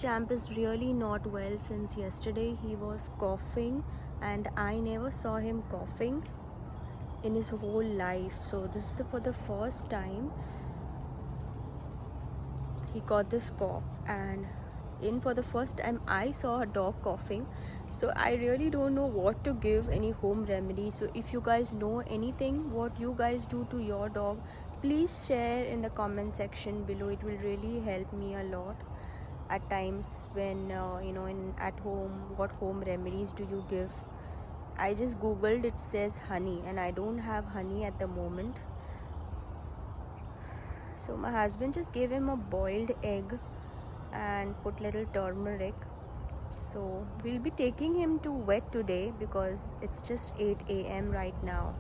Champ is really not well since yesterday. He was coughing and I never saw him coughing in his whole life. So this is for the first time he got this cough, and for the first time I saw a dog coughing. So I really don't know what to give, any home remedy. So if you guys know anything what you guys do to your dog, please share in the comment section below. It will really help me a lot at times when at home. What home remedies do you give? I just googled, it says honey, and I don't have honey at the moment. So my husband just gave him a boiled egg and put little turmeric. So we'll be taking him to vet today because it's just 8 a.m. right now.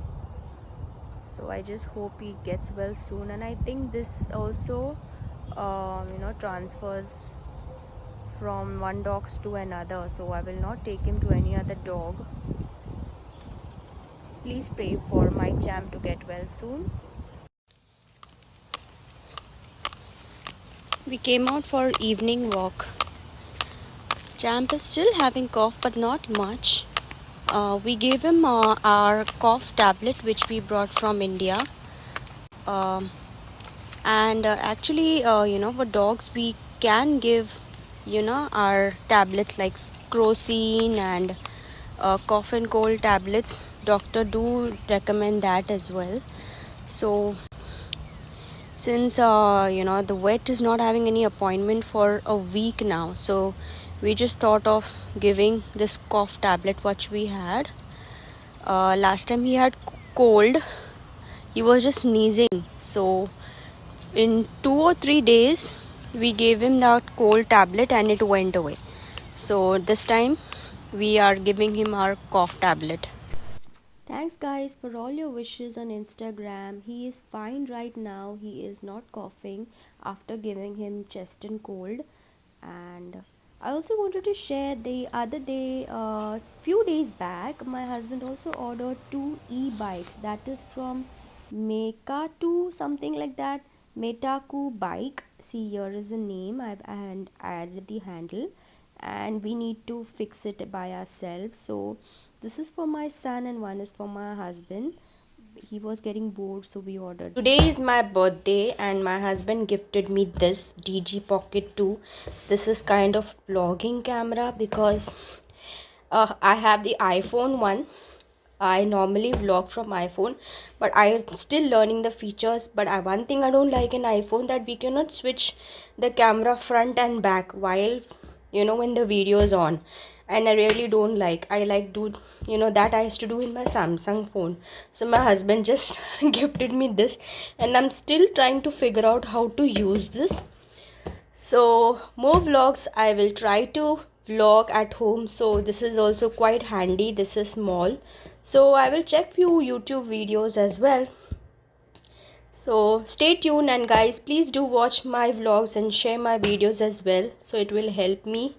So I just hope he gets well soon. And I think this also transfers from one dog to another. So I will not take him to any other dog. Please pray for my Champ to get well soon. We came out for evening walk. Champ is still having cough, but not much. We gave him our cough tablet which we brought from India. And actually, for dogs we can give, our tablets like Crocin and cough and cold tablets. Doctor do recommend that as well. So since the vet is not having any appointment for a week now, so we just thought of giving this cough tablet which we had. Last time he had cold, he was just sneezing. So in 2 or 3 days we gave him that cold tablet and it went away. So this time we are giving him our cough tablet. Thanks guys for all your wishes on Instagram. He is fine right now. He is not coughing after giving him chest and cold. And I also wanted to share, the other day, few days back, my husband also ordered 2 e-bikes. That is from Mekatu, something like that. Metaku bike. See, here is the name. I've added the handle, and we need to fix it by ourselves. So this is for my son and one is for my husband. He was getting bored, so we ordered. Today is my birthday and my husband gifted me this DG Pocket 2. This is kind of vlogging camera because I have the iPhone 1. I normally vlog from iPhone, but I'm still learning the features. But one thing I don't like in iPhone, that we cannot switch the camera front and back while when the video is on, and I really don't like. I like do that I used to do in my Samsung phone. So my husband just gifted me this, and I'm still trying to figure out how to use this. So more vlogs I will try to vlog at home. So this is also quite handy. This is small, so I will check few YouTube videos as well. So stay tuned, and guys, please do watch my vlogs and share my videos as well, so it will help me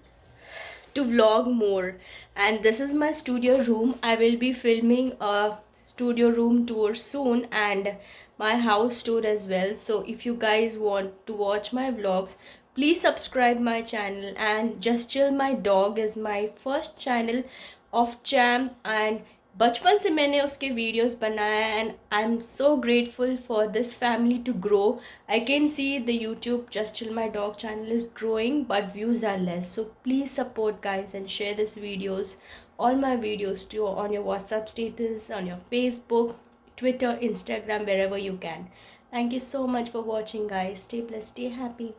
to vlog more. And this is my studio room. I will be filming a studio room tour soon and my house tour as well. So if you guys want to watch my vlogs, please subscribe my channel. And Just Chill My Dog is my first channel of Champ, and बचपन से मैंने उसके videos बनाया, and I am so grateful for this family to grow. I can see the YouTube just chill my dog channel is growing, but views are less. So please support guys and share this videos, all my videos to on your WhatsApp status, on your Facebook, Twitter, Instagram, wherever you can. Thank you so much for watching guys. Stay blessed, stay happy.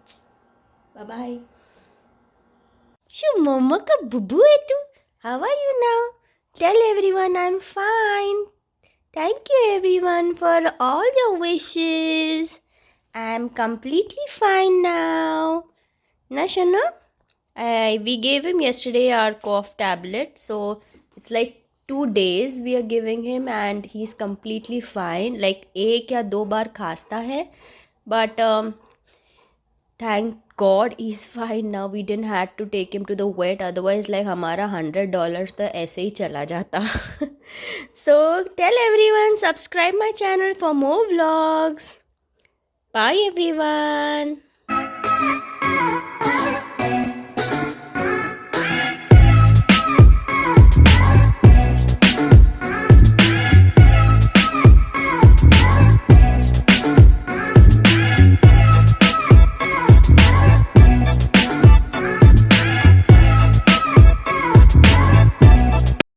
Bye bye. Shoo, mama ka bubu hai tu? How are you now? Tell everyone I'm fine. Thank you everyone for all your wishes. I'm completely fine now. Na Shana? We gave him yesterday our cough tablet. So it's like 2 days we are giving him and he's completely fine. Like 1 या 2 बार खांसता है. But thank God he's fine now. We didn't have to take him to the vet. Otherwise, like हमारा $100 तो ऐसे ही चला जाता. So tell everyone, subscribe my channel for more vlogs. Bye everyone.